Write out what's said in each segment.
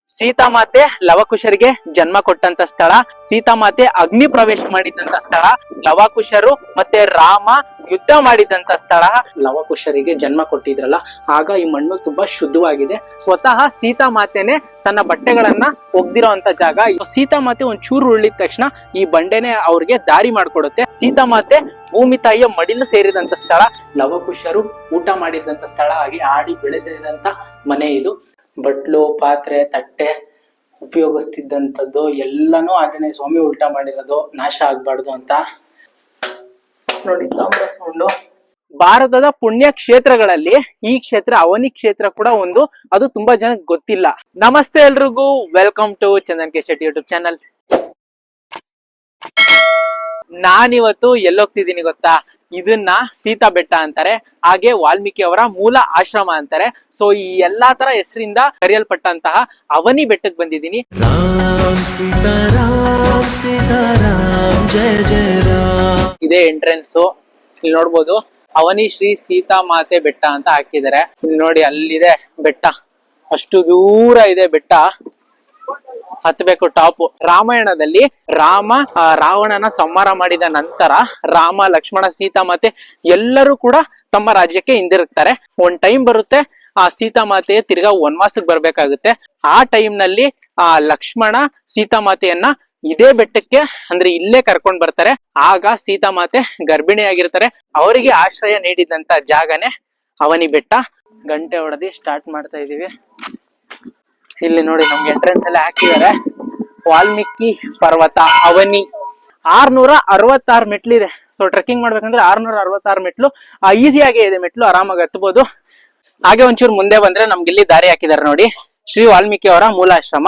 ಸೀತಾಮಾತೆ ಲವಕುಶರಿಗೆ ಜನ್ಮ ಕೊಟ್ಟಂತ ಸ್ಥಳ, ಸೀತಾಮಾತೆ ಅಗ್ನಿ ಪ್ರವೇಶ ಮಾಡಿದಂತ ಸ್ಥಳ, ಲವಕುಶರು ಮತ್ತೆ ರಾಮ ಯುದ್ಧ ಮಾಡಿದಂತ ಸ್ಥಳ, ಲವಕುಶರಿಗೆ ಜನ್ಮ ಕೊಟ್ಟಿದ್ರಲ್ಲ ಆಗ ಈ ಮಣ್ಣು ತುಂಬಾ ಶುದ್ಧವಾಗಿದೆ. ಸ್ವತಃ ಸೀತಾಮಾತೆನೆ ತನ್ನ ಬಟ್ಟೆಗಳನ್ನ ಒಗ್ದಿರೋ ಅಂತ ಜಾಗ. ಸೀತಾಮಾತೆ ಒಂದ್ ಚೂರು ಉರುಳಿದ ತಕ್ಷಣ ಈ ಬಂಡೆನೆ ಅವ್ರಿಗೆ ದಾರಿ ಮಾಡ್ಕೊಡುತ್ತೆ. ಸೀತಾಮಾತೆ ಭೂಮಿ ತಾಯಿಯ ಮಡಿಲು ಸೇರಿದಂತ ಸ್ಥಳ, ಲವಕುಶರು ಊಟ ಮಾಡಿದಂತ ಸ್ಥಳ, ಹಾಗೆ ಆಡಿ ಬೆಳೆದಿದಂತ ಮನೆ ಇದು. ಬಟ್ಲು, ಪಾತ್ರೆ, ತಟ್ಟೆ ಉಪಯೋಗಿಸ್ತಿದ್ದಂಥದ್ದು ಎಲ್ಲಾನು ಆಂಜನೇಯ ಸ್ವಾಮಿ ಉಲ್ಟಾ ಮಾಡಿರೋದು, ನಾಶ ಆಗ್ಬಾರ್ದು ಅಂತ. ನೋಡಿ ತಾಮ್ರಸ್ಕೊಂಡು ಭಾರತದ ಪುಣ್ಯ ಕ್ಷೇತ್ರಗಳಲ್ಲಿ ಈ ಕ್ಷೇತ್ರ ಅವನಿ ಕ್ಷೇತ್ರ ಕೂಡ ಒಂದು. ಅದು ತುಂಬಾ ಜನಕ್ಕೆ ಗೊತ್ತಿಲ್ಲ. ನಮಸ್ತೆ ಎಲ್ರಿಗೂ, welcome to Chandan K Shetty YouTube channel. ನಾನಿವತ್ತು ಎಲ್ಲೋಗ್ತಿದ್ದೀನಿ ಗೊತ್ತಾ? ಇದನ್ನ ಸೀತಾ ಬೆಟ್ಟ ಅಂತಾರೆ, ಹಾಗೆ ವಾಲ್ಮೀಕಿ ಅವರ ಮೂಲ ಆಶ್ರಮ ಅಂತಾರೆ. ಸೊ ಈ ಎಲ್ಲಾ ತರ ಹೆಸರಿಂದ ಕರೆಯಲ್ಪಟ್ಟಂತಹ ಅವನಿ ಬೆಟ್ಟಕ್ಕೆ ಬಂದಿದ್ದೀನಿ. ಇದೇ ಎಂಟ್ರೆನ್ಸ್. ಇಲ್ಲಿ ನೋಡ್ಬೋದು ಅವನಿ ಶ್ರೀ ಸೀತಾ ಮಾತೆ ಬೆಟ್ಟ ಅಂತ ಹಾಕಿದ್ದಾರೆ. ಇಲ್ಲಿ ನೋಡಿ, ಅಲ್ಲಿದೆ ಬೆಟ್ಟ, ಅಷ್ಟು ದೂರ ಇದೆ ಬೆಟ್ಟ, ಹತ್ಬೇಕು ಟಾಪ್. ರಾಮಾಯಣದಲ್ಲಿ ರಾಮ ರಾವಣನ ಸಂಹಾರ ಮಾಡಿದ ನಂತರ ರಾಮ, ಲಕ್ಷ್ಮಣ, ಸೀತಾಮಾತೆ ಎಲ್ಲರೂ ಕೂಡ ತಮ್ಮ ರಾಜ್ಯಕ್ಕೆ ಹಿಂದಿರುಗ್ತಾರೆ. ಒಂದ್ ಟೈಮ್ ಬರುತ್ತೆ, ಆ ಸೀತಾಮಾತೆ ತಿರ್ಗಾ ವನವಾಸಕ್ಕೆ ಬರ್ಬೇಕಾಗುತ್ತೆ. ಆ ಟೈಮ್ ನಲ್ಲಿ ಆ ಲಕ್ಷ್ಮಣ ಸೀತಾಮಾತೆಯನ್ನ ಇದೇ ಬೆಟ್ಟಕ್ಕೆ, ಅಂದ್ರೆ ಇಲ್ಲೇ ಕರ್ಕೊಂಡ್ ಬರ್ತಾರೆ. ಆಗ ಸೀತಾಮಾತೆ ಗರ್ಭಿಣಿಯಾಗಿರ್ತಾರೆ. ಅವರಿಗೆ ಆಶ್ರಯ ನೀಡಿದಂತ ಜಾಗನೇ ಅವನಿ ಬೆಟ್ಟ. ಗಂಟೆ ಹೊಡೆದಿ ಸ್ಟಾರ್ಟ್ ಮಾಡ್ತಾ ಇದೀವಿ. ಇಲ್ಲಿ ನೋಡಿ ನಮ್ಗೆ ಎಂಟ್ರೆನ್ಸ್ ಎಲ್ಲ ಹಾಕಿದ್ದಾರೆ. ವಾಲ್ಮೀಕಿ ಪರ್ವತ ಅವನಿ 666 ಮೆಟ್ಲಿದೆ. ಸೊ ಟ್ರೆಕ್ಕಿಂಗ್ ಮಾಡ್ಬೇಕಂದ್ರೆ 666 ಮೆಟ್ಲು ಈಸಿಯಾಗಿ ಇದೆ. ಮೆಟ್ಲು ಆರಾಮಾಗಿ ಹತ್ಬೋದು. ಹಾಗೆ ಒಂಚೂರು ಮುಂದೆ ಬಂದ್ರೆ ನಮ್ಗೆ ಇಲ್ಲಿ ದಾರಿ ಹಾಕಿದ್ದಾರೆ ನೋಡಿ. ಶ್ರೀ ವಾಲ್ಮೀಕಿ ಅವರ ಮೂಲಾಶ್ರಮ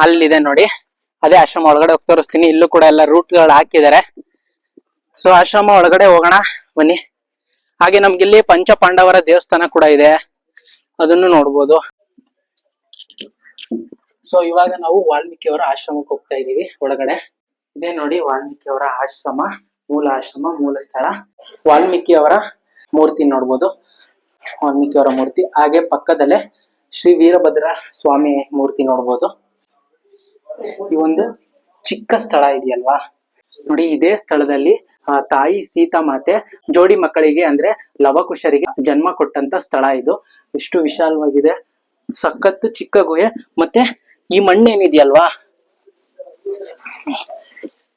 ಅಲ್ಲಿದೆ ನೋಡಿ. ಅದೇ ಆಶ್ರಮ ಒಳಗಡೆ ಹೋಗಿ ತೋರಿಸ್ತೀನಿ. ಇಲ್ಲೂ ಕೂಡ ಎಲ್ಲ ರೂಟ್ಗಳು ಹಾಕಿದ್ದಾರೆ. ಸೊ ಆಶ್ರಮ ಒಳಗಡೆ ಹೋಗೋಣ ಬನ್ನಿ. ಹಾಗೆ ನಮ್ಗಿಲ್ಲಿ ಪಂಚ ಪಾಂಡವರ ದೇವಸ್ಥಾನ ಕೂಡ ಇದೆ, ಅದನ್ನು ನೋಡ್ಬೋದು. ಸೊ ಇವಾಗ ನಾವು ವಾಲ್ಮೀಕಿ ಅವರ ಆಶ್ರಮಕ್ಕೆ ಹೋಗ್ತಾ ಇದೀವಿ ಒಳಗಡೆ. ಇದೇ ನೋಡಿ ವಾಲ್ಮೀಕಿ ಅವರ ಆಶ್ರಮ, ಮೂಲ ಆಶ್ರಮ, ಮೂಲ ಸ್ಥಳ. ವಾಲ್ಮೀಕಿ ಅವರ ಮೂರ್ತಿ ನೋಡ್ಬೋದು, ವಾಲ್ಮೀಕಿ ಅವರ ಮೂರ್ತಿ. ಹಾಗೆ ಪಕ್ಕದಲ್ಲೇ ಶ್ರೀ ವೀರಭದ್ರ ಸ್ವಾಮಿ ಮೂರ್ತಿ ನೋಡ್ಬೋದು. ಈ ಒಂದು ಚಿಕ್ಕ ಸ್ಥಳ ಇದೆಯಲ್ವಾ ನೋಡಿ, ಇದೇ ಸ್ಥಳದಲ್ಲಿ ತಾಯಿ ಸೀತಾಮಾತೆ ಜೋಡಿ ಮಕ್ಕಳಿಗೆ ಅಂದ್ರೆ ಲವಕುಶರಿಗೆ ಜನ್ಮ ಕೊಟ್ಟಂತ ಸ್ಥಳ ಇದು. ಎಷ್ಟು ವಿಶಾಲವಾಗಿದೆ, ಸಖತ್ತು ಚಿಕ್ಕ ಗುಹೆ. ಮತ್ತೆ ಈ ಮಣ್ಣು ಏನಿದೆಯಲ್ವಾ,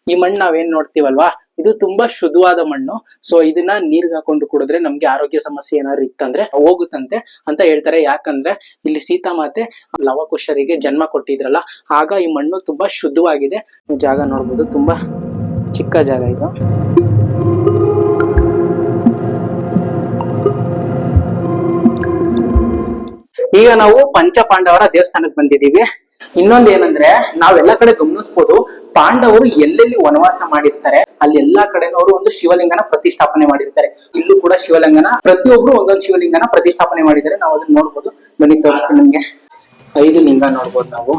ಈ ಮಣ್ಣು ನಾವೇನ್ ನೋಡ್ತೀವಲ್ವಾ, ಇದು ತುಂಬಾ ಶುದ್ಧವಾದ ಮಣ್ಣು. ಸೊ ಇದನ್ನ ನೀರ್ಗೆ ಹಾಕೊಂಡು ಕುಡಿದ್ರೆ ನಮ್ಗೆ ಆರೋಗ್ಯ ಸಮಸ್ಯೆ ಏನಾದ್ರು ಇತ್ತಂದ್ರೆ ಹೋಗುತ್ತಂತೆ ಅಂತ ಹೇಳ್ತಾರೆ. ಯಾಕಂದ್ರೆ ಇಲ್ಲಿ ಸೀತಾಮಾತೆ ಲವಕುಶರಿಗೆ ಜನ್ಮ ಕೊಟ್ಟಿದ್ರಲ್ಲ, ಆಗ ಈ ಮಣ್ಣು ತುಂಬಾ ಶುದ್ಧವಾಗಿದೆ. ಜಾಗ ನೋಡ್ಬೋದು, ತುಂಬಾ ಚಿಕ್ಕ ಜಾಗ ಇದು. ಈಗ ನಾವು ಪಂಚ ಪಾಂಡವರ ದೇವಸ್ಥಾನಕ್ಕೆ ಬಂದಿದ್ದೀವಿ. ಇನ್ನೊಂದ್ ಏನಂದ್ರೆ, ನಾವೆಲ್ಲಾ ಕಡೆ ಗಮನಿಸ್ಬೋದು, ಪಾಂಡವರು ಎಲ್ಲೆಲ್ಲಿ ವನವಾಸ ಮಾಡಿರ್ತಾರೆ ಅಲ್ಲಿ ಎಲ್ಲಾ ಕಡೆನವರು ಒಂದು ಶಿವಲಿಂಗನ ಪ್ರತಿಷ್ಠಾಪನೆ ಮಾಡಿರ್ತಾರೆ. ಇಲ್ಲೂ ಕೂಡ ಶಿವಲಿಂಗನ, ಪ್ರತಿಯೊಬ್ರು ಒಂದೊಂದು ಶಿವಲಿಂಗನ ಪ್ರತಿಷ್ಠಾಪನೆ ಮಾಡಿದ್ದಾರೆ. ನಾವು ಅದನ್ನ ನೋಡ್ಬೋದು. ಬನ್ನಿ ತೋರಿಸ್ತೀನಿ ನಿಮ್ಗೆ. 5 ಲಿಂಗ ನೋಡ್ಬೋದು ನಾವು.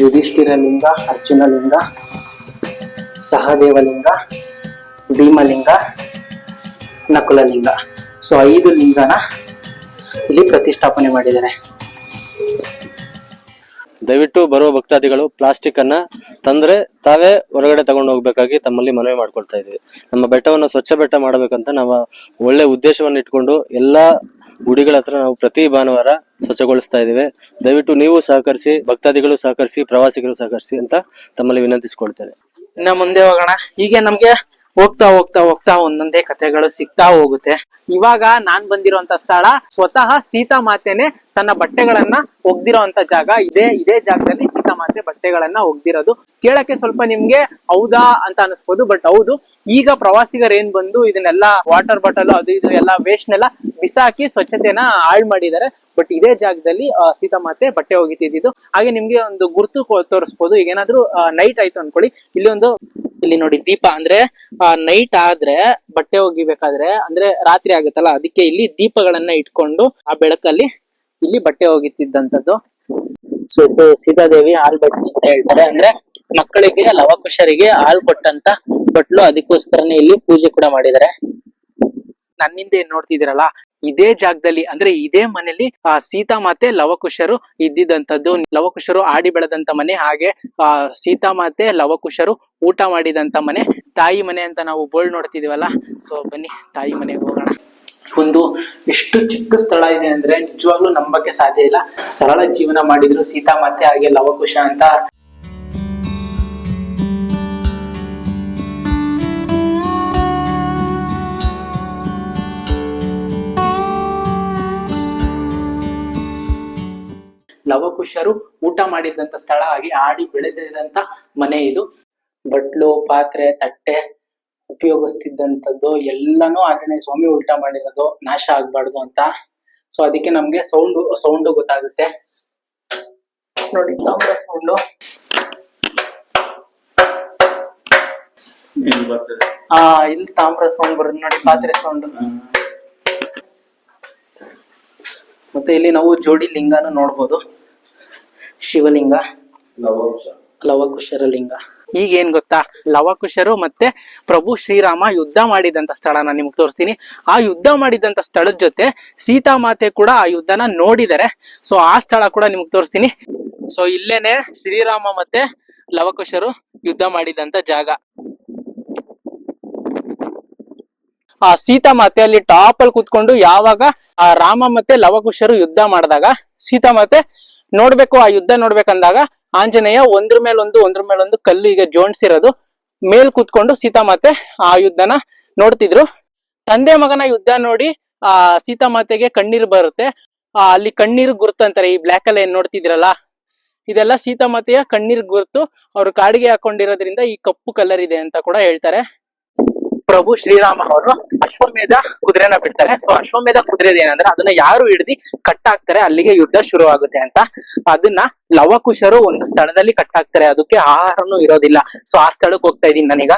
ಯುಧಿಷ್ಠಿರ ಲಿಂಗ, ಅರ್ಜುನ ಲಿಂಗ, ಸಹದೇವಲಿಂಗ, ಭೀಮಲಿಂಗ, ನಕುಲಲಿಂಗ. ಸೊ 5 ಲಿಂಗನ ಇಲ್ಲಿ ಪ್ರತಿಷ್ಠಾಪನೆ ಮಾಡಿದ್ದಾರೆ. ದಯವಿಟ್ಟು ಬರುವ ಭಕ್ತಾದಿಗಳು ಪ್ಲಾಸ್ಟಿಕ್ ಅನ್ನ ತಂದ್ರೆ ತಾವೇ ಹೊರಗಡೆ ತಗೊಂಡು ಹೋಗ್ಬೇಕಾಗಿ ತಮ್ಮಲ್ಲಿ ಮನವಿ ಮಾಡ್ಕೊಳ್ತಾ ಇದೀವಿ. ನಮ್ಮ ಬೆಟ್ಟವನ್ನು ಸ್ವಚ್ಛ ಬೆಟ್ಟ ಮಾಡಬೇಕಂತ ನಾವು ಒಳ್ಳೆ ಉದ್ದೇಶವನ್ನು ಇಟ್ಕೊಂಡು ಎಲ್ಲಾ ಗುಡಿಗಳ ಹತ್ರ ನಾವು ಪ್ರತಿ ಭಾನುವಾರ ಸ್ವಚ್ಛಗೊಳಿಸ್ತಾ ಇದೀವಿ. ದಯವಿಟ್ಟು ನೀವು ಸಹಕರಿಸಿ, ಭಕ್ತಾದಿಗಳು ಸಹಕರಿಸಿ, ಪ್ರವಾಸಿಗರು ಸಹಕರಿಸಿ ಅಂತ ತಮ್ಮಲ್ಲಿ ವಿನಂತಿಸಿಕೊಳ್ತೇನೆ. ಇನ್ನ ಮುಂದೆ ಹೋಗೋಣ. ಹೀಗೆ ನಮ್ಗೆ ಹೋಗ್ತಾ ಹೋಗ್ತಾ ಹೋಗ್ತಾ ಒಂದೊಂದೇ ಕಥೆಗಳು ಸಿಗ್ತಾ ಹೋಗುತ್ತೆ. ಇವಾಗ ನಾನ್ ಬಂದಿರೋಂತ ಸ್ಥಳ ಸ್ವತಃ ಸೀತಾಮಾತೆನೆ ತನ್ನ ಬಟ್ಟೆಗಳನ್ನ ಒಗ್ದಿರೋಂತ ಜಾಗ. ಇದೇ ಜಾಗದಲ್ಲಿ ಸೀತಾಮಾತೆ ಬಟ್ಟೆಗಳನ್ನ ಒಗ್ದಿರೋದು. ಕೇಳಕ್ಕೆ ಸ್ವಲ್ಪ ನಿಮ್ಗೆ ಹೌದಾ ಅಂತ ಅನಿಸ್ಬೋದು, ಬಟ್ ಹೌದು. ಈಗ ಪ್ರವಾಸಿಗರು ಏನ್ ಬಂದು ಇದನ್ನೆಲ್ಲ ವಾಟರ್ ಬಾಟಲ್ ಅದು ಇದು ಎಲ್ಲ ವೇಸ್ಟ್ ನೆಲ್ಲ ಬಿಸಾಕಿ ಸ್ವಚ್ಛತೆನ ಹಾಳು ಮಾಡಿದ್ದಾರೆ. ಬಟ್ ಇದೇ ಜಾಗದಲ್ಲಿ ಸೀತಾಮಾತೆ ಬಟ್ಟೆ ಒಗಿತಿದ್ದು. ಹಾಗೆ ನಿಮ್ಗೆ ಒಂದು ಗುರುತು ತೋರಿಸ್ಬೋದು. ಈಗ ಏನಾದ್ರು ನೈಟ್ ಆಯ್ತು ಅನ್ಕೊಳ್ಳಿ, ಇಲ್ಲಿ ನೋಡಿ ದೀಪ, ಅಂದ್ರೆ ನೈಟ್ ಆದ್ರೆ ಬಟ್ಟೆ ಒಗಿಬೇಕಾದ್ರೆ ಅಂದ್ರೆ ರಾತ್ರಿ ಆಗುತ್ತಲ್ಲ, ಅದಕ್ಕೆ ಇಲ್ಲಿ ದೀಪಗಳನ್ನ ಇಟ್ಕೊಂಡು ಆ ಬೆಳಕಲ್ಲಿ ಇಲ್ಲಿ ಬಟ್ಟೆ ಒಗಿತಿದ್ದಂಥದ್ದು. ಸೊ ಇದು ಸೀತಾದೇವಿ ಹಾಲ್ ಬಟ್ಟಿ ಅಂತ ಹೇಳ್ತಾರೆ. ಅಂದ್ರೆ ಮಕ್ಕಳಿಗೆ, ಲವಕುಶರಿಗೆ ಹಾಲು ಕೊಟ್ಟಂತ ಬಟ್ಲು. ಅದಕ್ಕೋಸ್ಕರನೇ ಇಲ್ಲಿ ಪೂಜೆ ಕೂಡ ಮಾಡಿದ್ದಾರೆ. ನನ್ನಿಂದ ಏನ್ ನೋಡ್ತಿದ್ದೀರಲ್ಲ, ಇದೇ ಜಾಗದಲ್ಲಿ ಅಂದ್ರೆ ಇದೇ ಮನೆಯಲ್ಲಿ ಸೀತಾಮಾತೆ ಲವಕುಶರು ಇದ್ದಿದ್ದಂಥದ್ದು, ಲವಕುಶರು ಆಡಿ ಬೆಳೆದಂತ ಮನೆ, ಹಾಗೆ ಸೀತಾಮಾತೆ ಲವಕುಶರು ಊಟ ಮಾಡಿದಂತ ಮನೆ, ತಾಯಿ ಮನೆ ಅಂತ ನಾವು ಬೋರ್ಡ್ ನೋಡ್ತಿದೀವಲ್ಲ. ಸೊ ಬನ್ನಿ ತಾಯಿ ಮನೆಗೆ ಹೋಗೋಣ. ಒಂದು ಎಷ್ಟು ಚಿಕ್ಕ ಸ್ಥಳ ಇದೆ ಅಂದ್ರೆ ನಿಜವಾಗ್ಲೂ ನಂಬಕ್ಕೆ ಸಾಧ್ಯ ಇಲ್ಲ. ಸರಳ ಜೀವನ ಮಾಡಿದ್ರು ಸೀತಾಮಾತೆ ಹಾಗೆ ಲವಕುಶ ಅಂತ. ಲವಕುಶರು ಊಟ ಮಾಡಿದಂತ ಸ್ಥಳ, ಹಾಗೆ ಆಡಿ ಬೆಳೆದಿದಂತ ಮನೆ ಇದು. ಬಟ್ಲು, ಪಾತ್ರೆ, ತಟ್ಟೆ ಉಪಯೋಗಿಸ್ತಿದ್ದಂಥದ್ದು ಎಲ್ಲಾನು ಆಂಜನೇಯ ಸ್ವಾಮಿ ಉಲ್ಟಾ ಮಾಡಿರೋದು, ನಾಶ ಆಗ್ಬಾರ್ದು ಅಂತ. ಸೊ ಅದಕ್ಕೆ ನಮ್ಗೆ ಸೌಂಡ್ ಗೊತ್ತಾಗುತ್ತೆ ನೋಡಿ. ತಾಮ್ರ ಸೌಂಡು, ಇಲ್ಲಿ ತಾಮ್ರ ಸೌಂಡ್ ಬರುತ್ತೆ ನೋಡಿ, ಪಾತ್ರೆ ಸೌಂಡ್. ಮತ್ತೆ ಇಲ್ಲಿ ನಾವು ಜೋಡಿ ಲಿಂಗನು ನೋಡ್ಬೋದು, ಶಿವಲಿಂಗ, ಲವಕುಶರ ಲಿಂಗ. ಈಗ ಏನ್ ಗೊತ್ತಾ, ಲವಕುಶರು ಮತ್ತೆ ಪ್ರಭು ಶ್ರೀರಾಮ ಯುದ್ಧ ಮಾಡಿದಂತ ಸ್ಥಳ ನಾನು ನಿಮ್ಗೆ ತೋರಿಸ್ತೀನಿ. ಆ ಯುದ್ಧ ಮಾಡಿದಂತ ಸ್ಥಳದ ಜೊತೆ ಸೀತಾಮಾತೆ ಕೂಡ ಆ ಯುದ್ಧನ ನೋಡಿದರೆ. ಸೊ ಆ ಸ್ಥಳ ಕೂಡ ನಿಮ್ಗೆ ತೋರಿಸ್ತೀನಿ. ಸೊ ಇಲ್ಲೇನೆ ಶ್ರೀರಾಮ ಮತ್ತೆ ಲವಕುಶರು ಯುದ್ಧ ಮಾಡಿದಂತ ಜಾಗ. ಆ ಸೀತಾಮಾತೆ ಅಲ್ಲಿ ಟಾಪ್ ಅಲ್ಲಿ ಕೂತ್ಕೊಂಡು ಯಾವಾಗ ಆ ರಾಮ ಮತ್ತೆ ಲವಕುಶರು ಯುದ್ಧ ಮಾಡಿದಾಗ ಸೀತಾಮಾತೆ ನೋಡ್ಬೇಕು, ಆ ಯುದ್ಧ ನೋಡ್ಬೇಕಂದಾಗ ಆಂಜನೇಯ ಒಂದ್ರ ಮೇಲೊಂದು ಕಲ್ಲು ಈಗ ಜೋಡಿಸಿರೋದು ಮೇಲ್ ಕೂತ್ಕೊಂಡು ಸೀತಾಮಾತೆ ಆ ಯುದ್ಧನ ನೋಡ್ತಿದ್ರು. ತಂದೆ ಮಗನ ಯುದ್ಧ ನೋಡಿ ಆ ಸೀತಾಮಾತೆಗೆ ಕಣ್ಣೀರು ಬರುತ್ತೆ. ಅಲ್ಲಿ ಕಣ್ಣೀರು ಗುರುತು ಅಂತಾರೆ. ಈ ಬ್ಲಾಕ್ ಅಲ್ಲಿ ಏನ್ ನೋಡ್ತಿದ್ರಲ್ಲ, ಇದೆಲ್ಲ ಸೀತಾಮಾತೆಯ ಕಣ್ಣೀರ್ ಗುರುತು. ಅವ್ರು ಕಾಡಿಗೆ ಹಾಕೊಂಡಿರೋದ್ರಿಂದ ಈ ಕಪ್ಪು ಕಲರ್ ಇದೆ ಅಂತ ಕೂಡ ಹೇಳ್ತಾರೆ. ಪ್ರಭು ಶ್ರೀರಾಮ ಅವರು ಅಶ್ವಮೇಧ ಕುದುರೆನ ಬಿಡ್ತಾರೆ. ಸೊ ಅಶ್ವಮೇಧ ಕುದುರೆ ಏನಂದ್ರೆ ಅದನ್ನ ಯಾರು ಹಿಡ್ದಿ ಕಟ್ಟಾಕ್ತಾರೆ ಅಲ್ಲಿಗೆ ಯುದ್ಧ ಶುರು ಆಗುತ್ತೆ ಅಂತ. ಅದನ್ನ ಲವಕುಶರು ಒಂದು ಸ್ಥಳದಲ್ಲಿ ಕಟ್ಟಾಕ್ತಾರೆ, ಅದಕ್ಕೆ ಆಹಾರನೂ ಇರೋದಿಲ್ಲ. ಸೊ ಆ ಸ್ಥಳಕ್ಕೆ ಹೋಗ್ತಾ ಇದೀನಿ ನಾನೀಗ.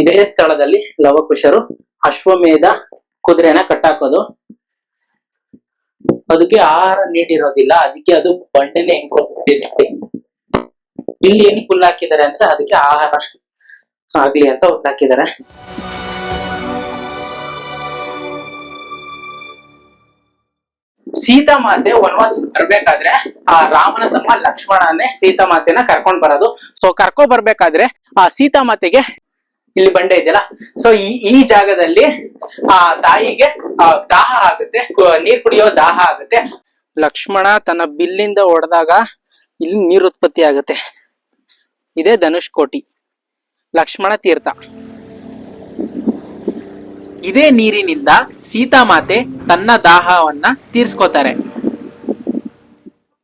ಇದೇ ಸ್ಥಳದಲ್ಲಿ ಲವಕುಶರು ಅಶ್ವಮೇಧ ಕುದುರೆನ ಕಟ್ಟಾಕೋದು. ಅದಕ್ಕೆ ಆಹಾರ ನೀಡಿರೋದಿಲ್ಲ, ಅದಕ್ಕೆ ಅದು ಬಂಡೆನೆ ಹೆಂಗಿರುತ್ತೆ. ಇಲ್ಲಿ ಏನ್ ಹುಲ್ಲು ಹಾಕಿದ್ದಾರೆ ಅಂದ್ರೆ ಅದಕ್ಕೆ ಆಹಾರ ಆಗ್ಲಿ ಅಂತ ಹುಲ್ಲು ಹಾಕಿದ್ದಾರೆ. ಸೀತಾಮಾತೆ ವನವಾಸಕ್ಕೆ ಬರ್ಬೇಕಾದ್ರೆ ಆ ರಾಮನ ತಮ್ಮ ಲಕ್ಷ್ಮಣನೇ ಸೀತಾಮಾತೆನ ಕರ್ಕೊಂಡ್ ಬರೋದು. ಸೊ ಕರ್ಕೊಂಡ್ ಬರ್ಬೇಕಾದ್ರೆ ಆ ಸೀತಾಮಾತೆಗೆ ಇಲ್ಲಿ ಬಂಡೆ ಇದೆಯಲ್ಲ, ಸೊ ಈ ಜಾಗದಲ್ಲಿ ಆ ತಾಯಿಗೆ ದಾಹ ಆಗುತ್ತೆ, ನೀರ್ ಕುಡಿಯೋ ದಾಹ ಆಗುತ್ತೆ. ಲಕ್ಷ್ಮಣ ತನ್ನ ಬಿಲ್ಲಿಂದ ಹೊಡೆದಾಗ ಇಲ್ಲಿ ನೀರು ಉತ್ಪತ್ತಿ ಆಗುತ್ತೆ. ಇದೇ ಧನುಷ್ಕೋಟಿ ಲಕ್ಷ್ಮಣ ತೀರ್ಥ. ಇದೇ ನೀರಿನಿಂದ ಸೀತಾಮಾತೆ ತನ್ನ ದಾಹವನ್ನ ತೀರ್ಸ್ಕೋತಾರೆ.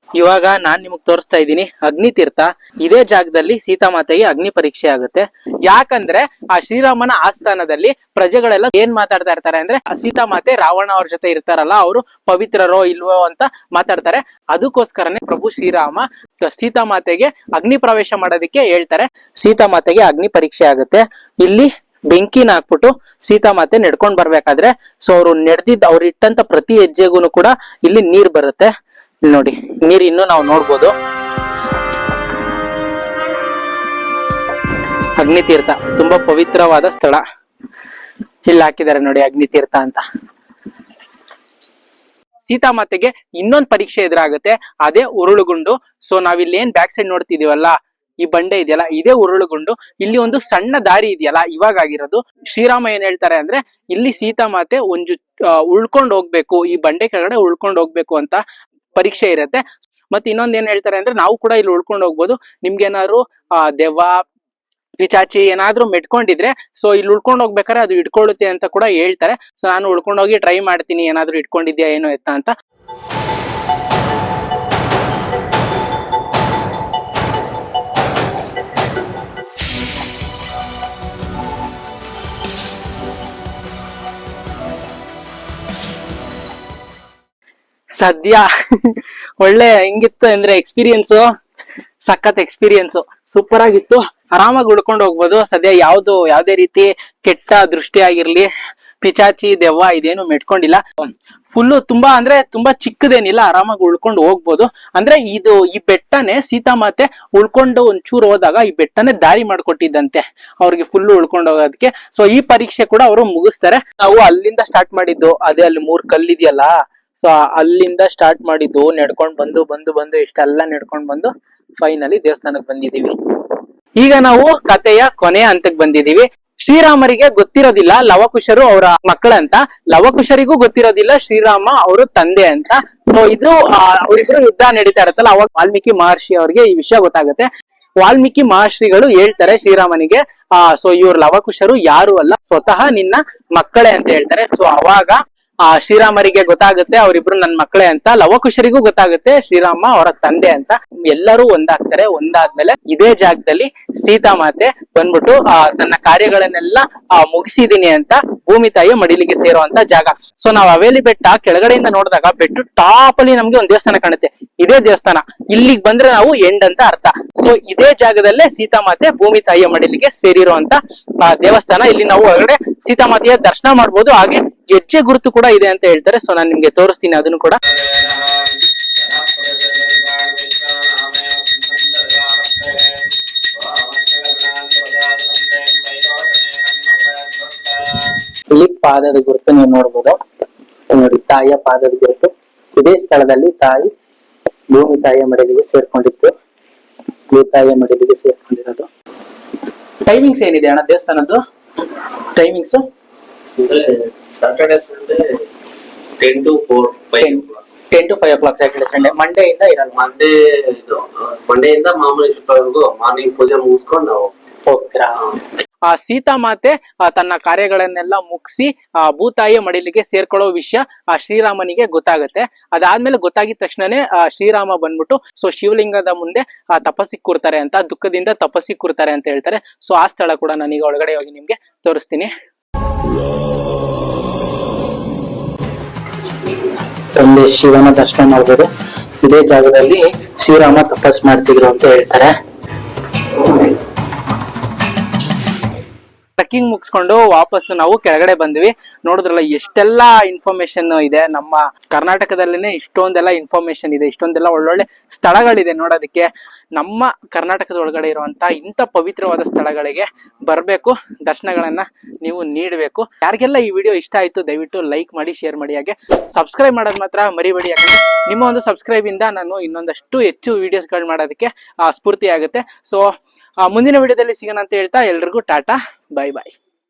ಇವಾಗ ನಾನ್ ನಿಮಗ್ ತೋರಿಸ್ತಾ ಇದ್ದೀನಿ ಅಗ್ನಿ ತೀರ್ಥ. ಇದೇ ಜಾಗದಲ್ಲಿ ಸೀತಾಮಾತೆಗೆ ಅಗ್ನಿ ಪರೀಕ್ಷೆ ಆಗುತ್ತೆ. ಯಾಕಂದ್ರೆ ಆ ಶ್ರೀರಾಮನ ಆಸ್ಥಾನದಲ್ಲಿ ಪ್ರಜೆಗಳೆಲ್ಲ ಏನ್ ಮಾತಾಡ್ತಾ ಇರ್ತಾರೆ ಅಂದ್ರೆ ಸೀತಾಮಾತೆ ರಾವಣ ಅವ್ರ ಜೊತೆ ಇರ್ತಾರಲ್ಲ, ಅವರು ಪವಿತ್ರರೋ ಇಲ್ವೋ ಅಂತ ಮಾತಾಡ್ತಾರೆ. ಅದಕ್ಕೋಸ್ಕರನೇ ಪ್ರಭು ಶ್ರೀರಾಮ ಸೀತಾಮಾತೆಗೆ ಅಗ್ನಿ ಪ್ರವೇಶ ಮಾಡೋದಕ್ಕೆ ಹೇಳ್ತಾರೆ. ಸೀತಾಮಾತೆಗೆ ಅಗ್ನಿ ಪರೀಕ್ಷೆ ಆಗುತ್ತೆ. ಇಲ್ಲಿ ಬೆಂಕಿನ ಹಾಕ್ಬಿಟ್ಟು ಸೀತಾಮಾತೆ ನಡ್ಕೊಂಡ್ ಬರ್ಬೇಕಾದ್ರೆ ಸೊ ಅವ್ರು ಇಟ್ಟಂತ ಪ್ರತಿ ಹೆಜ್ಜೆಗೂ ಕೂಡ ಇಲ್ಲಿ ನೀರ್ ಬರುತ್ತೆ. ಇಲ್ಲಿ ನೋಡಿ, ನೀರ್ ಇನ್ನು ನಾವು ನೋಡ್ಬೋದು. ಅಗ್ನಿ ತೀರ್ಥ ತುಂಬಾ ಪವಿತ್ರವಾದ ಸ್ಥಳ. ಇಲ್ಲಿ ಹಾಕಿದ್ದಾರೆ ನೋಡಿ ಅಗ್ನಿ ತೀರ್ಥ ಅಂತ. ಸೀತಾಮಾತೆಗೆ ಇನ್ನೊಂದು ಪರೀಕ್ಷೆ ಎದುರಾಗುತ್ತೆ, ಅದೇ ಉರುಳುಗುಂಡು. ಸೊ ನಾವಿಲ್ಲಿ ಏನ್ ಬ್ಯಾಕ್ ಸೈಡ್ ನೋಡ್ತಿದೀವಲ್ಲ, ಈ ಬಂಡೆ ಇದೆಯಲ್ಲ, ಇದೇ ಉರುಳುಗುಂಡು. ಇಲ್ಲಿ ಒಂದು ಸಣ್ಣ ದಾರಿ ಇದೆಯಲ್ಲ ಇವಾಗ ಆಗಿರೋದು. ಶ್ರೀರಾಮ ಏನ್ ಹೇಳ್ತಾರೆ ಅಂದ್ರೆ ಇಲ್ಲಿ ಸೀತಾಮಾತೆ ಉಳ್ಕೊಂಡ್ ಹೋಗ್ಬೇಕು, ಈ ಬಂಡೆ ಕೆಳಗಡೆ ಉಳ್ಕೊಂಡ್ ಹೋಗ್ಬೇಕು ಅಂತ ಪರೀಕ್ಷೆ ಇರುತ್ತೆ. ಮತ್ತೆ ಇನ್ನೊಂದ್ ಏನ್ ಹೇಳ್ತಾರೆ ಅಂದ್ರೆ ನಾವು ಕೂಡ ಇಲ್ಲಿ ಉಳ್ಕೊಂಡ್ ಹೋಗ್ಬೋದು, ನಿಮ್ಗೇನಾದ್ರು ದೆವ್ವ ಪಿಚಾಚಿ ಏನಾದ್ರೂ ಮೆಟ್ಕೊಂಡಿದ್ರೆ ಸೊ ಇಲ್ಲಿ ಉಳ್ಕೊಂಡ್ ಹೋಗ್ಬೇಕಾದ್ರೆ ಅದು ಇಟ್ಕೊಳ್ಳುತ್ತೆ ಅಂತ ಕೂಡ ಹೇಳ್ತಾರೆ. ಸೊ ನಾನು ಉಳ್ಕೊಂಡ್ ಹೋಗಿ ಟ್ರೈ ಮಾಡ್ತೀನಿ ಏನಾದ್ರು ಇಟ್ಕೊಂಡಿದ್ಯಾ ಏನೋ ಎತ್ತ ಅಂತ. ಸದ್ಯ ಒಳ್ಳೆ ಹೆಂಗಿತ್ತು ಅಂದ್ರೆ ಎಕ್ಸ್ಪೀರಿಯನ್ಸು, ಸಖತ್ ಎಕ್ಸ್ಪೀರಿಯನ್ಸು, ಸೂಪರ್ ಆಗಿತ್ತು. ಆರಾಮಾಗಿ ಉಳ್ಕೊಂಡು ಹೋಗ್ಬೋದು. ಸದ್ಯ ಯಾವುದೇ ರೀತಿ ಕೆಟ್ಟ ದೃಷ್ಟಿ ಆಗಿರ್ಲಿ, ಪಿಚಾಚಿ ದೆವ್ವ ಇದೇನು ಮೆಟ್ಕೊಂಡಿಲ್ಲ. ಫುಲ್ಲು ತುಂಬಾ ಅಂದ್ರೆ ತುಂಬಾ ಚಿಕ್ಕದೇನಿಲ್ಲ, ಆರಾಮಾಗಿ ಉಳ್ಕೊಂಡು ಹೋಗ್ಬೋದು. ಅಂದ್ರೆ ಈ ಬೆಟ್ಟನೇ ಸೀತಾಮಾತೆ ಉಳ್ಕೊಂಡು ಒಂಚೂರು ಹೋದಾಗ ಈ ಬೆಟ್ಟನೇ ದಾರಿ ಮಾಡ್ಕೊಟ್ಟಿದ್ದಂತೆ ಅವ್ರಿಗೆ ಫುಲ್ಲು ಉಳ್ಕೊಂಡು ಹೋಗೋದಕ್ಕೆ. ಸೊ ಈ ಪರೀಕ್ಷೆ ಕೂಡ ಅವರು ಮುಗಿಸ್ತಾರೆ. ನಾವು ಅಲ್ಲಿಂದ ಸ್ಟಾರ್ಟ್ ಮಾಡಿದ್ದು, ಅದೇ ಅಲ್ಲಿ 3 ಕಲ್ಲಿದೆಯಲ್ಲ, ಸೊ ಅಲ್ಲಿಂದ ಸ್ಟಾರ್ಟ್ ಮಾಡಿದ್ದು ನಡ್ಕೊಂಡ್ ಬಂದು ಇಷ್ಟೆಲ್ಲ ನಡ್ಕೊಂಡ್ ಬಂದು ಫೈನಲಿ ದೇವಸ್ಥಾನಕ್ಕೆ ಬಂದಿದೀವಿ. ಈಗ ನಾವು ಕಥೆಯ ಕೊನೆಯ ಹಂತಕ್ಕೆ ಬಂದಿದೀವಿ. ಶ್ರೀರಾಮರಿಗೆ ಗೊತ್ತಿರೋದಿಲ್ಲ ಲವಕುಶರು ಅವರ ಮಕ್ಕಳಂತ, ಲವಕುಶರಿಗೂ ಗೊತ್ತಿರೋದಿಲ್ಲ ಶ್ರೀರಾಮ ಅವರು ತಂದೆ ಅಂತ. ಸೊ ಇದು ಅವರಿಬ್ರು ಯುದ್ಧ ನಡೀತಾ ಇರತ್ತಲ್ಲ, ಅವಾಗ ವಾಲ್ಮೀಕಿ ಮಹರ್ಷಿ ಅವ್ರಿಗೆ ಈ ವಿಷಯ ಗೊತ್ತಾಗುತ್ತೆ. ವಾಲ್ಮೀಕಿ ಮಹರ್ಷಿಗಳು ಹೇಳ್ತಾರೆ ಶ್ರೀರಾಮನಿಗೆ, ಸೊ ಇವ್ರ ಲವಕುಶರು ಯಾರು ಅಲ್ಲ, ಸ್ವತಃ ನಿನ್ನ ಮಕ್ಕಳೇ ಅಂತ ಹೇಳ್ತಾರೆ. ಸೊ ಅವಾಗ ಶ್ರೀರಾಮರಿಗೆ ಗೊತ್ತಾಗುತ್ತೆ ಅವರಿಬ್ರು ನನ್ನ ಮಕ್ಕಳೇ ಅಂತ, ಲವಕುಶರಿಗೂ ಗೊತ್ತಾಗುತ್ತೆ ಶ್ರೀರಾಮ ಅವರ ತಂದೆ ಅಂತ. ಎಲ್ಲರೂ ಒಂದಾಗ್ತಾರೆ. ಒಂದಾದ್ಮೇಲೆ ಇದೇ ಜಾಗದಲ್ಲಿ ಸೀತಾಮಾತೆ ಬಂದ್ಬಿಟ್ಟು ತನ್ನ ಕಾರ್ಯಗಳನ್ನೆಲ್ಲ ಮುಗಿಸಿದೀನಿ ಅಂತ ಭೂಮಿ ತಾಯಿಯ ಮಡಿಲಿಗೆ ಸೇರುವಂತ ಜಾಗ. ಸೊ ನಾವ್ ಹವೇಲಿ ಬೆಟ್ಟ ಕೆಳಗಡೆಯಿಂದ ನೋಡಿದಾಗ ಬೆಟ್ಟ ಟಾಪ್ ಅಲ್ಲಿ ನಮ್ಗೆ ಒಂದ್ ದೇವಸ್ಥಾನ ಕಾಣುತ್ತೆ. ಇದೇ ದೇವಸ್ಥಾನ. ಇಲ್ಲಿಗೆ ಬಂದ್ರೆ ನಾವು ಎಂಡ್ ಅಂತ ಅರ್ಥ. ಸೊ ಇದೇ ಜಾಗದಲ್ಲೇ ಸೀತಾಮಾತೆ ಭೂಮಿ ತಾಯಿಯ ಮಡಿಲಿಗೆ ಸೇರಿರುವಂತ ದೇವಸ್ಥಾನ. ಇಲ್ಲಿ ನಾವು ಹೊರಗಡೆ ಸೀತಾಮಾತೆಯ ದರ್ಶನ ಮಾಡ್ಬೋದು, ಹಾಗೆ ಹೆಜ್ಜೆ ಗುರುತು ಕೂಡ ಇದೆ ಅಂತ ಹೇಳ್ತಾರೆ. ಸೊ ನಾನು ನಿಮ್ಗೆ ತೋರಿಸ್ತೀನಿ ಅದನ್ನು ಕೂಡ. ಇಲ್ಲಿ ಪಾದದ ಗುರುತು ನೀವು ನೋಡ್ಬೋದು. ನೋಡಿ, ತಾಯಿಯ ಪಾದದ ಗುರುತು. ಇದೇ ಸ್ಥಳದಲ್ಲಿ ತಾಯಿ ಭೂಮಿ ತಾಯಿಯ ಮಡಿಲಿಗೆ ಸೇರ್ಕೊಂಡಿತ್ತು. ಭೂತಾಯಿಯ ಮಡಿಲಿಗೆ ಸೇರ್ಕೊಂಡಿರೋದು. ಟೈಮಿಂಗ್ಸ್ ಏನಿದೆ ಅಣ್ಣ ದೇವಸ್ಥಾನದ್ದು? Timings Saturday Sunday 10 to 4, 10 to 5 o'clock Saturday Sunday. Monday ಇಂದ ಇರಲ್ಲ. ಮಂಡೆಯಿಂದ ಮಾಮೂಲಿ ಶುಕ್ರವಾರವರೆಗೂ ಮಾರ್ನಿಂಗ್ ಪೂಜೆ ಮುಗಿಸ್ಕೊಂಡು ನಾವು ಹೋಗ್ತೀರಾ? ಸೀತಾಮಾತೆ ತನ್ನ ಕಾರ್ಯಗಳನ್ನೆಲ್ಲ ಮುಗಿಸಿ ಭೂತಾಯಿಯ ಮಡಿಲಿಗೆ ಸೇರ್ಕೊಳ್ಳೋ ವಿಷಯ ಶ್ರೀರಾಮನಿಗೆ ಗೊತ್ತಾಗುತ್ತೆ. ಅದಾದ್ಮೇಲೆ ಗೊತ್ತಾಗಿದ ತಕ್ಷಣನೇ ಶ್ರೀರಾಮ ಬಂದ್ಬಿಟ್ಟು ಸೊ ಶಿವಲಿಂಗದ ಮುಂದೆ ತಪಸ್ಸಿಗೆ ಕೂರ್ತಾರೆ ಅಂತ, ದುಃಖದಿಂದ ತಪಸ್ಸಿಗೆ ಕೂರ್ತಾರೆ ಅಂತ ಹೇಳ್ತಾರೆ. ಸೊ ಆ ಸ್ಥಳ ಕೂಡ ನಾನೀಗ ಒಳಗಡೆ ಹೋಗಿ ನಿಮ್ಗೆ ತೋರಿಸ್ತೀನಿ. ಅಲ್ಲಿ ಶಿವನ ದರ್ಶನ ಮಾಡ್ಬೋದು. ಇದೇ ಜಾಗದಲ್ಲಿ ಶ್ರೀರಾಮ ತಪಸ್ ಮಾಡ್ತಿದ್ರು ಅಂತ ಹೇಳ್ತಾರೆ. ಟ್ರೆಕ್ಕಿಂಗ್ ಮುಗಿಸ್ಕೊಂಡು ವಾಪಸ್ ನಾವು ಕೆಳಗಡೆ ಬಂದ್ವಿ. ನೋಡಿದ್ರಲ್ಲ ಎಷ್ಟೆಲ್ಲಾ ಇನ್ಫಾರ್ಮೇಶನ್ ಇದೆ. ನಮ್ಮ ಕರ್ನಾಟಕದಲ್ಲಿನೇ ಇಷ್ಟೊಂದೆಲ್ಲ ಇನ್ಫಾರ್ಮೇಶನ್ ಇದೆ, ಇಷ್ಟೊಂದೆಲ್ಲ ಒಳ್ಳೊಳ್ಳೆ ಸ್ಥಳಗಳಿದೆ ನೋಡೋದಕ್ಕೆ. ನಮ್ಮ ಕರ್ನಾಟಕದ ಒಳಗಡೆ ಇರುವಂತ ಇಂಥ ಪವಿತ್ರವಾದ ಸ್ಥಳಗಳಿಗೆ ಬರಬೇಕು, ದರ್ಶನಗಳನ್ನ ನೀವು ನೀಡಬೇಕು. ಯಾರಿಗೆಲ್ಲ ಈ ವಿಡಿಯೋ ಇಷ್ಟ ಆಯ್ತು ದಯವಿಟ್ಟು ಲೈಕ್ ಮಾಡಿ, ಶೇರ್ ಮಾಡಿ, ಹಾಗೆ ಸಬ್ಸ್ಕ್ರೈಬ್ ಮಾಡೋದು ಮಾತ್ರ ಮರಿಬೇಡಿ. ಯಾಕಂದ್ರೆ ನಿಮ್ಮ ಒಂದು ಸಬ್ಸ್ಕ್ರೈಬ್ ಇಂದ ನಾನು ಇನ್ನೊಂದಷ್ಟು ಹೆಚ್ಚು ವಿಡಿಯೋಸ್ಗಳು ಮಾಡೋದಕ್ಕೆ ಸ್ಫೂರ್ತಿ ಆಗುತ್ತೆ. ಸೊ ಮುಂದಿನ ವಿಡಿಯೋದಲ್ಲಿ ಸಿಗೋಣ ಅಂತ ಹೇಳ್ತಾ ಎಲ್ರಿಗೂ ಟಾಟಾ, ಬಾಯ್ ಬಾಯ್.